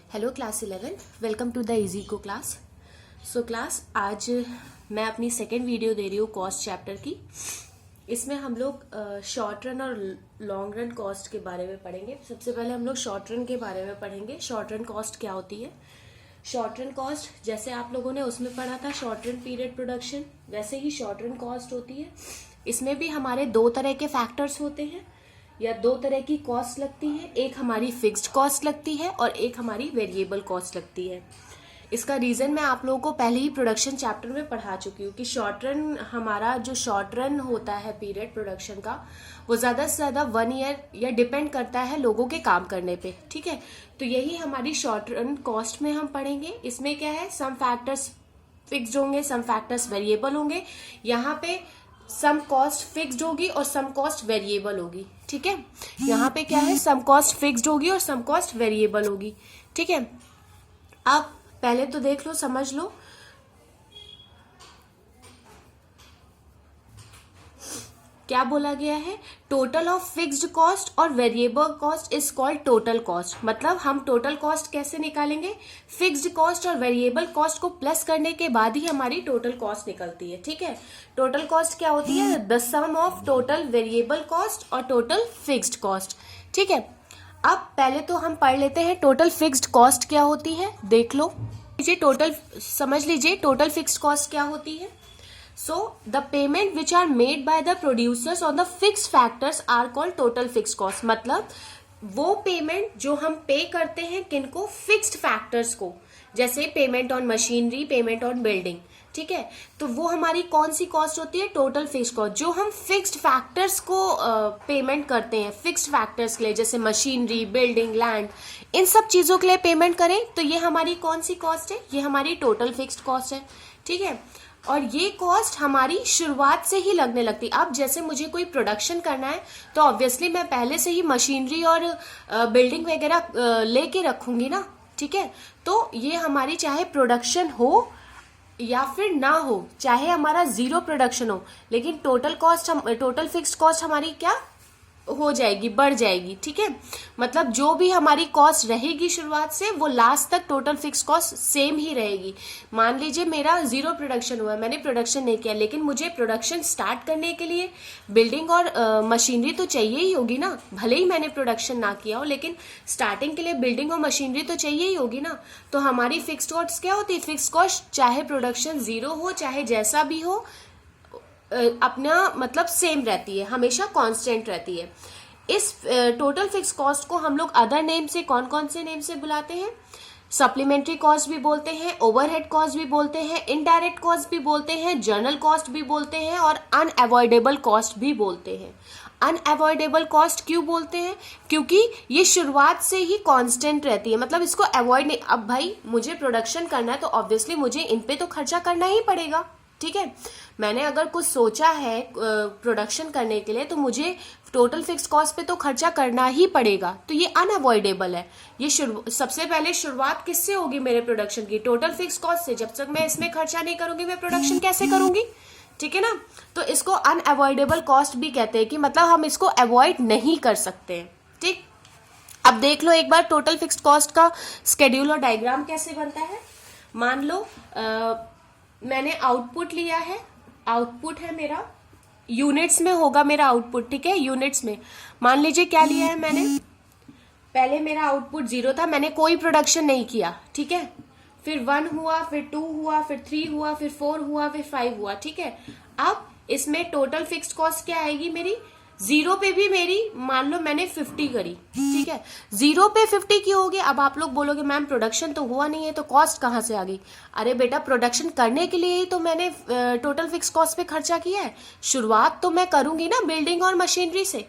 Hello class 11, welcome to the easy go class. So class, आज मैं अपनी second video दे रही हूँ कॉस्ट चैप्टर की। इसमें हम लोग शॉर्ट रन और लॉन्ग रन कॉस्ट के बारे में पढ़ेंगे। सबसे पहले हम लोग शॉर्ट रन के बारे में पढ़ेंगे। शॉर्ट रन कॉस्ट क्या होती है? शॉर्ट रन कॉस्ट जैसे आप लोगों ने उसमें पढ़ा था शॉर्ट रन पीरियड प्रोडक्शन, वैसे ही शॉर्ट रन कॉस्ट होती है। इसमें भी हमारे दो तरह के फैक्टर्स होते हैं या दो तरह की कॉस्ट लगती है। एक हमारी फिक्स्ड कॉस्ट लगती है और एक हमारी वेरिएबल कॉस्ट लगती है। इसका रीजन मैं आप लोगों को पहले ही प्रोडक्शन चैप्टर में पढ़ा चुकी हूँ कि शॉर्ट रन, हमारा जो शॉर्ट रन होता है पीरियड प्रोडक्शन का, वो ज्यादा से ज्यादा 1 ईयर या डिपेंड करता है लोगों के काम करने पे। ठीक है, तो यही हमारी शॉर्ट रन कॉस्ट में हम पढ़ेंगे। इसमें क्या है, सम फैक्टर्स फिक्स्ड होंगे, सम फैक्टर्स वेरिएबल होंगे। यहाँ पे सम कॉस्ट फिक्स्ड होगी और सम कॉस्ट वेरिएबल होगी। ठीक है, यहाँ पे क्या है, सम कॉस्ट फिक्स्ड होगी और सम कॉस्ट वेरिएबल होगी। ठीक है, आप पहले तो देख लो, समझ लो। क्या बोला गया है, टोटल ऑफ फिक्स्ड कॉस्ट और variable cost is called total cost. मतलब हम टोटल कॉस्ट कैसे निकालेंगे, फिक्स्ड कॉस्ट और वेरिएबल कॉस्ट को प्लस करने के बाद ही हमारी टोटल कॉस्ट निकलती है। ठीक है, टोटल कॉस्ट क्या होती है, the sum of total variable cost और टोटल फिक्स्ड कॉस्ट। ठीक है, अब पहले तो हम पढ़ लेते हैं टोटल फिक्स्ड कॉस्ट क्या होती है। देख लो, टोटल समझ लीजिए टोटल फिक्स्ड कॉस्ट क्या होती है। So the payment which are made by the producers on the fixed factors are called total fixed cost। मतलब वो पेमेंट जो हम पे करते हैं किनको, फिक्स्ड फैक्टर्स को, जैसे payment on machinery, payment on building. ठीक है, तो वो हमारी कौन सी कॉस्ट होती है, टोटल फिक्स्ड कॉस्ट। जो हम फिक्स्ड फैक्टर्स को पेमेंट करते हैं, फिक्स्ड फैक्टर्स के लिए, जैसे मशीनरी, बिल्डिंग, लैंड, इन सब चीजों के लिए पेमेंट करें तो ये हमारी कौन सी कॉस्ट है, ये हमारी टोटल फिक्स्ड कॉस्ट है। ठीक है, और ये कॉस्ट हमारी शुरुआत से ही लगने लगती। अब जैसे मुझे कोई प्रोडक्शन करना है तो ऑब्वियसली मैं पहले से ही मशीनरी और बिल्डिंग वगैरह लेके रखूंगी ना। ठीक है, तो ये हमारी चाहे प्रोडक्शन हो या फिर ना हो, चाहे हमारा जीरो प्रोडक्शन हो, लेकिन total cost, total fixed cost हमारी क्या हो जाएगी, बढ़ जाएगी। ठीक है, मतलब जो भी हमारी कॉस्ट रहेगी शुरुआत से, वो लास्ट तक टोटल फिक्स कॉस्ट सेम ही रहेगी। मान लीजिए मेरा जीरो प्रोडक्शन हुआ, मैंने प्रोडक्शन नहीं किया, लेकिन मुझे प्रोडक्शन स्टार्ट करने के लिए बिल्डिंग और मशीनरी तो चाहिए ही होगी ना। भले ही मैंने प्रोडक्शन ना किया हो, लेकिन स्टार्टिंग के लिए बिल्डिंग और मशीनरी तो चाहिए ही होगी ना। तो हमारी फिक्स कॉस्ट क्या होती है, फिक्स कॉस्ट चाहे प्रोडक्शन जीरो हो, चाहे जैसा भी हो, अपना मतलब सेम रहती है, हमेशा कांस्टेंट रहती है। इस टोटल फिक्स कॉस्ट को हम लोग अदर नेम से, कौन कौन से नेम से बुलाते हैं, सप्लीमेंट्री कॉस्ट भी बोलते हैं, ओवरहेड कॉस्ट भी बोलते हैं, इनडायरेक्ट कॉस्ट भी बोलते हैं, जर्नल कॉस्ट भी बोलते हैं और अनअवॉइडेबल कॉस्ट भी बोलते हैं। अनअवॉइडेबल कॉस्ट क्यों बोलते हैं, क्योंकि ये शुरुआत से ही कांस्टेंट रहती है, मतलब इसको अवॉइड नहीं। अब भाई मुझे प्रोडक्शन करना है तो ऑब्वियसली मुझे इन पे तो खर्चा करना ही पड़ेगा। ठीक है, मैंने अगर कुछ सोचा है प्रोडक्शन करने के लिए तो मुझे टोटल फिक्स कॉस्ट पे तो खर्चा करना ही पड़ेगा। तो ये अनअवॉइडेबल है। ये सबसे पहले शुरुआत किससे होगी मेरे प्रोडक्शन की, टोटल फिक्स कॉस्ट से। जब तक मैं इसमें खर्चा नहीं करूंगी मैं प्रोडक्शन कैसे करूंगी। ठीक है ना, तो इसको अनअवॉइडेबल कॉस्ट भी कहते हैं कि मतलब हम इसको अवॉइड नहीं कर सकते। ठीक, अब देख लो एक बार टोटल फिक्स कॉस्ट का स्केड्यूल और डायग्राम कैसे बनता है। मान लो मैंने आउटपुट लिया है, आउटपुट है मेरा, यूनिट्स में होगा मेरा आउटपुट। ठीक है, यूनिट्स में मान लीजिए क्या लिया है मैंने, पहले मेरा आउटपुट 0 था, मैंने कोई प्रोडक्शन नहीं किया। ठीक है, फिर 1 हुआ, फिर 2 हुआ, फिर 3 हुआ, फिर 4 हुआ, फिर 5 हुआ। ठीक है, अब इसमें टोटल फिक्स्ड कॉस्ट क्या आएगी मेरी, 0 पे भी मेरी, मान लो मैंने 50 करी। ठीक है, 0 पे 50 की होगी। अब आप लोग बोलोगे मैम प्रोडक्शन तो हुआ नहीं है तो कॉस्ट कहाँ से आ गई। अरे बेटा, प्रोडक्शन करने के लिए ही तो मैंने टोटल फिक्स कॉस्ट पे खर्चा किया है। शुरुआत तो मैं करूंगी ना बिल्डिंग और मशीनरी से।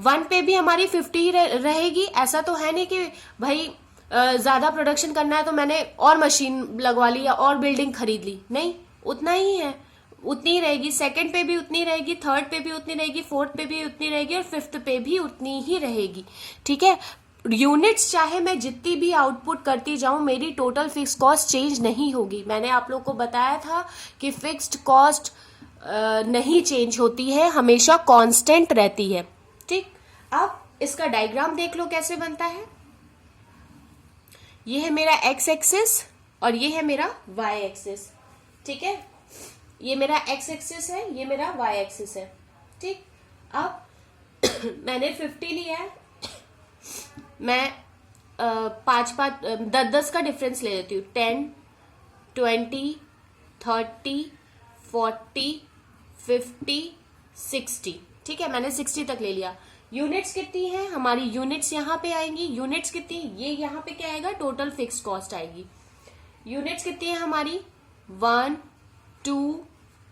1 पे भी हमारी 50 रहेगी। ऐसा तो है नहीं कि भाई ज्यादा प्रोडक्शन करना है तो मैंने और मशीन लगवा ली या और बिल्डिंग खरीद ली, नहीं, उतना ही है, उतनी ही रहेगी। सेकंड पे भी उतनी रहेगी, थर्ड पे भी उतनी रहेगी, फोर्थ पे भी उतनी रहेगी और फिफ्थ पे भी उतनी ही रहेगी। ठीक है, यूनिट्स चाहे मैं जितनी भी आउटपुट करती जाऊं, मेरी टोटल फिक्स कॉस्ट चेंज नहीं होगी। मैंने आप लोग को बताया था कि फिक्स्ड कॉस्ट नहीं चेंज होती है, हमेशा कांस्टेंट रहती है। ठीक, अब इसका डायग्राम देख लो कैसे बनता है। ये है मेरा x एक्सिस और ये है मेरा y एक्सिस, ठीक है। ये मेरा x एक्सिस है, ये मेरा y एक्सिस है, ठीक। अब मैंने 50 लिया है, मैं 5 10 का डिफरेंस ले लेती हूँ। 10, 20, 30, 40, 50, 60, ठीक है। मैंने 60 तक ले लिया। यूनिट्स कितनी है हमारी? यूनिट्स यहाँ पे आएंगी। यूनिट्स कितनी? ये यहाँ पे क्या आएगा? टोटल फिक्स कॉस्ट आएगी। यूनिट्स कितनी है हमारी? 1, 2,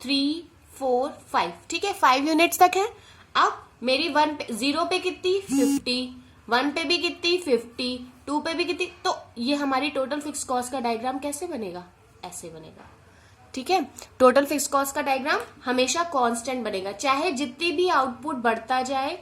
3, 4, 5, ठीक है। 5 यूनिट्स तक है। अब मेरी 0 पे कितनी? 50, 1 पे भी कितनी? 50, 2 पे भी कितनी? तो ये हमारी टोटल फिक्स कॉस्ट का डायग्राम कैसे बनेगा? ऐसे बनेगा, ठीक है। टोटल फिक्स कॉस्ट का डायग्राम हमेशा कांस्टेंट बनेगा, चाहे जितनी भी आउटपुट बढ़ता जाए,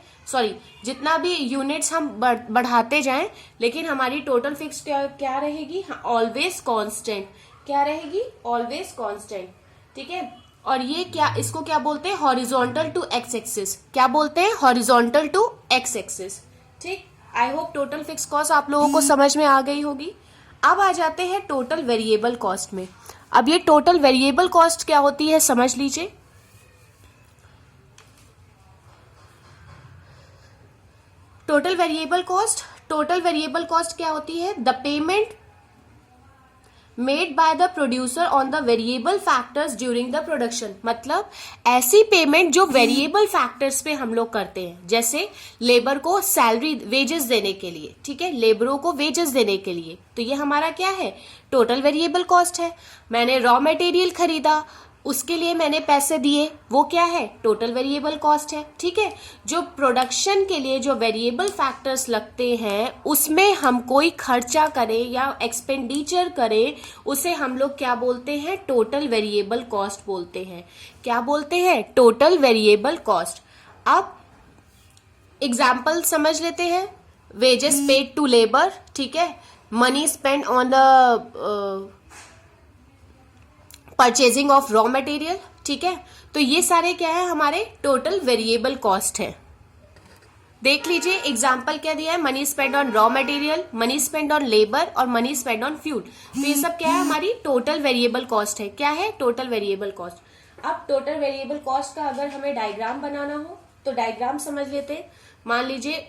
जितना भी यूनिट्स हम बढ़ाते जाएं, लेकिन हमारी टोटल फिक्स क्या रहेगी? Always constant. क्या रहेगी? ऑलवेज कांस्टेंट, ठीक है। और ये क्या, इसको क्या बोलते हैं? Horizontal to x axis. क्या बोलते हैं? हॉरिजॉन्टल टू एक्स एक्सिस, ठीक। I hope total fix cost आप लोगों को समझ में आ गई होगी। अब आ जाते हैं टोटल वेरिएबल कॉस्ट में। अब ये टोटल वेरिएबल कॉस्ट क्या होती है समझ लीजिए। टोटल वेरिएबल कॉस्ट क्या होती है? The payment made by the producer on the variable factors during the production. मतलब ऐसी पेमेंट जो वेरिएबल फैक्टर्स पे हम लोग करते हैं, जैसे लेबर को सैलरी वेजेस देने के लिए, ठीक है, लेबरों को वेजेस देने के लिए, तो ये हमारा क्या है? टोटल वेरिएबल कॉस्ट है। मैंने रॉ मटेरियल खरीदा, उसके लिए मैंने पैसे दिए, वो क्या है? टोटल वेरिएबल कॉस्ट है, ठीक है। जो प्रोडक्शन के लिए जो वेरिएबल फैक्टर्स लगते हैं, उसमें हम कोई खर्चा करें या एक्सपेंडिचर करें, उसे हम लोग क्या बोलते हैं? टोटल वेरिएबल कॉस्ट बोलते हैं। क्या बोलते हैं? Total variable cost. अब एग्जाम्पल समझ लेते हैं। वेजेस पेड टू लेबर, ठीक है, money spend on the purchasing of raw material, ठीक है। तो ये सारे क्या है? हमारे टोटल वेरिएबल कॉस्ट है। देख लीजिए एग्जाम्पल क्या दिया है? Money spend on raw material, money spend on labour और मनी स्पेंड ऑन फ्यूल। तो ये सब क्या है? हमारी टोटल वेरिएबल कॉस्ट है। क्या है? Total variable cost. अब टोटल वेरिएबल कॉस्ट का अगर हमें डायग्राम बनाना हो तो डायग्राम समझ लेते हैं। मान लीजिए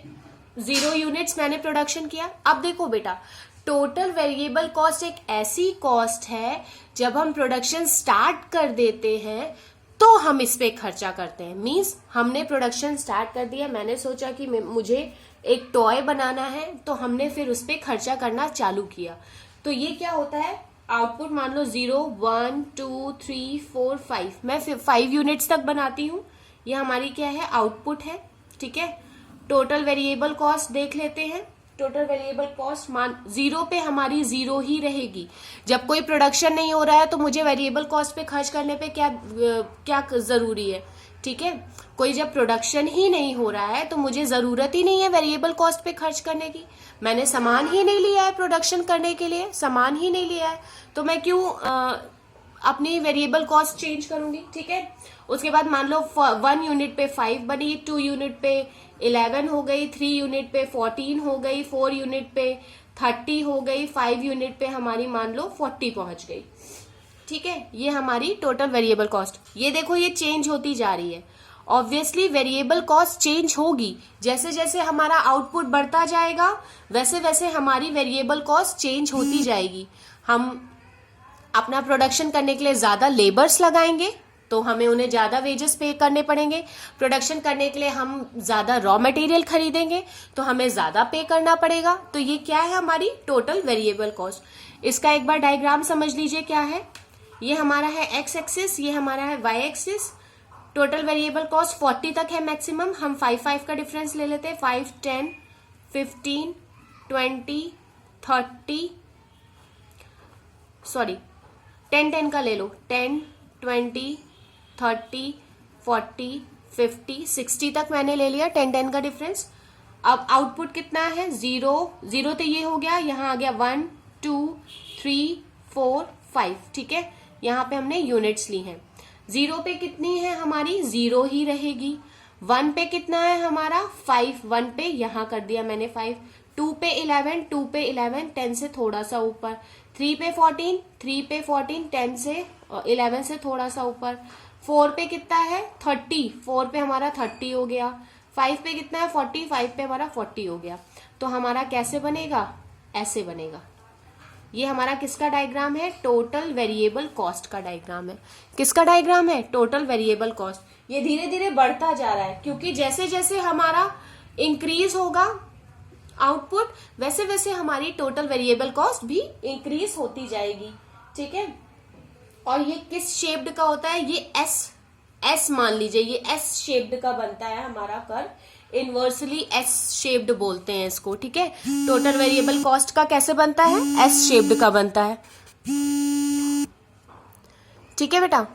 0 यूनिट्स मैंने प्रोडक्शन किया। अब देखो बेटा, टोटल वेरिएबल कॉस्ट एक ऐसी कॉस्ट है, जब हम प्रोडक्शन स्टार्ट कर देते हैं तो हम इस पे खर्चा करते हैं। मींस हमने प्रोडक्शन स्टार्ट कर दिया, मैंने सोचा कि मुझे एक टॉय बनाना है, तो हमने फिर उस पे खर्चा करना चालू किया। तो ये क्या होता है? आउटपुट मान लो 0, 1, 2, 3, 4, 5, मैं 5 यूनिट्स तक बनाती हूँ। ये हमारी क्या है? आउटपुट है, ठीक है। टोटल वेरिएबल कॉस्ट देख लेते हैं। टोटल वेरिएबल कॉस्ट मान 0 पे हमारी 0 ही रहेगी। जब कोई प्रोडक्शन नहीं हो रहा है तो मुझे वेरिएबल कॉस्ट पे खर्च करने पे क्या जरूरी है, ठीक है। कोई जब प्रोडक्शन ही नहीं हो रहा है तो मुझे जरूरत ही नहीं है वेरिएबल कॉस्ट पे खर्च करने की। मैंने सामान ही नहीं लिया है प्रोडक्शन करने के लिए, सामान ही नहीं लिया है, तो मैं क्यों अपनी वेरिएबल कॉस्ट चेंज करूंगी, ठीक है। उसके बाद मान लो 1 यूनिट पे 5 बनी, 2 यूनिट पे 11 हो गई, 3 यूनिट पे 14 हो गई, 4 यूनिट पे 30 हो गई, 5 यूनिट पे हमारी मान लो 40 पहुंच गई, ठीक है। ये हमारी टोटल वेरिएबल कॉस्ट। ये देखो ये चेंज होती जा रही है। ऑब्वियसली वेरिएबल कॉस्ट चेंज होगी, जैसे जैसे हमारा आउटपुट बढ़ता जाएगा वैसे वैसे हमारी वेरिएबल कॉस्ट चेंज होती जाएगी। हम अपना प्रोडक्शन करने के लिए ज्यादा लेबर्स लगाएंगे तो हमें उन्हें ज्यादा वेजेस पे करने पड़ेंगे। प्रोडक्शन करने के लिए हम ज्यादा रॉ मटेरियल खरीदेंगे तो हमें ज्यादा पे करना पड़ेगा। तो ये क्या है? हमारी टोटल वेरिएबल कॉस्ट। इसका एक बार डायग्राम समझ लीजिए क्या है। ये हमारा है एक्स एक्सिस, ये हमारा है Y axis. Total variable cost 40 तक है मैक्सिमम। हम 5 का डिफरेंस ले लेते हैं। 5, 10, 15, 20, 30, सॉरी 10 का ले लो। 10, 20, 30, 40, 50, 60 तक मैंने ले लिया 10 का डिफरेंस। अब आउटपुट कितना है? 0 तो ये हो गया, यहाँ आ गया 1, 2, 3, 4, 5, ठीक है। यहाँ पे हमने यूनिट्स ली हैं। 0 पे कितनी है हमारी? 0 ही रहेगी। 1 पे कितना है हमारा? 5, 1 पे यहाँ कर दिया मैंने 5। 2 पे 11, 2 पे 11, 10 से थोड़ा सा ऊपर, 3 पे 14, 3 पे 14, 10 से 11 से थोड़ा सा ऊपर, 4 पे कितना है 30, 4 पे हमारा 30 हो गया, 5 पे कितना है 40, 5 पे हमारा 40 हो गया। तो हमारा कैसे बनेगा, ऐसे बनेगा। ये हमारा किसका डायग्राम है, टोटल वेरिएबल कॉस्ट का डायग्राम है। किसका डायग्राम है, टोटल वेरिएबल कॉस्ट। ये धीरे धीरे बढ़ता जा रहा है क्योंकि जैसे जैसे हमारा इंक्रीज होगा आउटपुट, वैसे वैसे हमारी टोटल वेरिएबल कॉस्ट भी इंक्रीज होती जाएगी। ठीक है, और ये किस शेप्ड का होता है, ये एस मान लीजिए, ये एस शेप्ड का बनता है हमारा कर्व, इनवर्सली एस शेप्ड बोलते हैं इसको। ठीक है, टोटल वेरिएबल कॉस्ट का कैसे बनता है, एस शेप्ड का बनता है। ठीक है बेटा।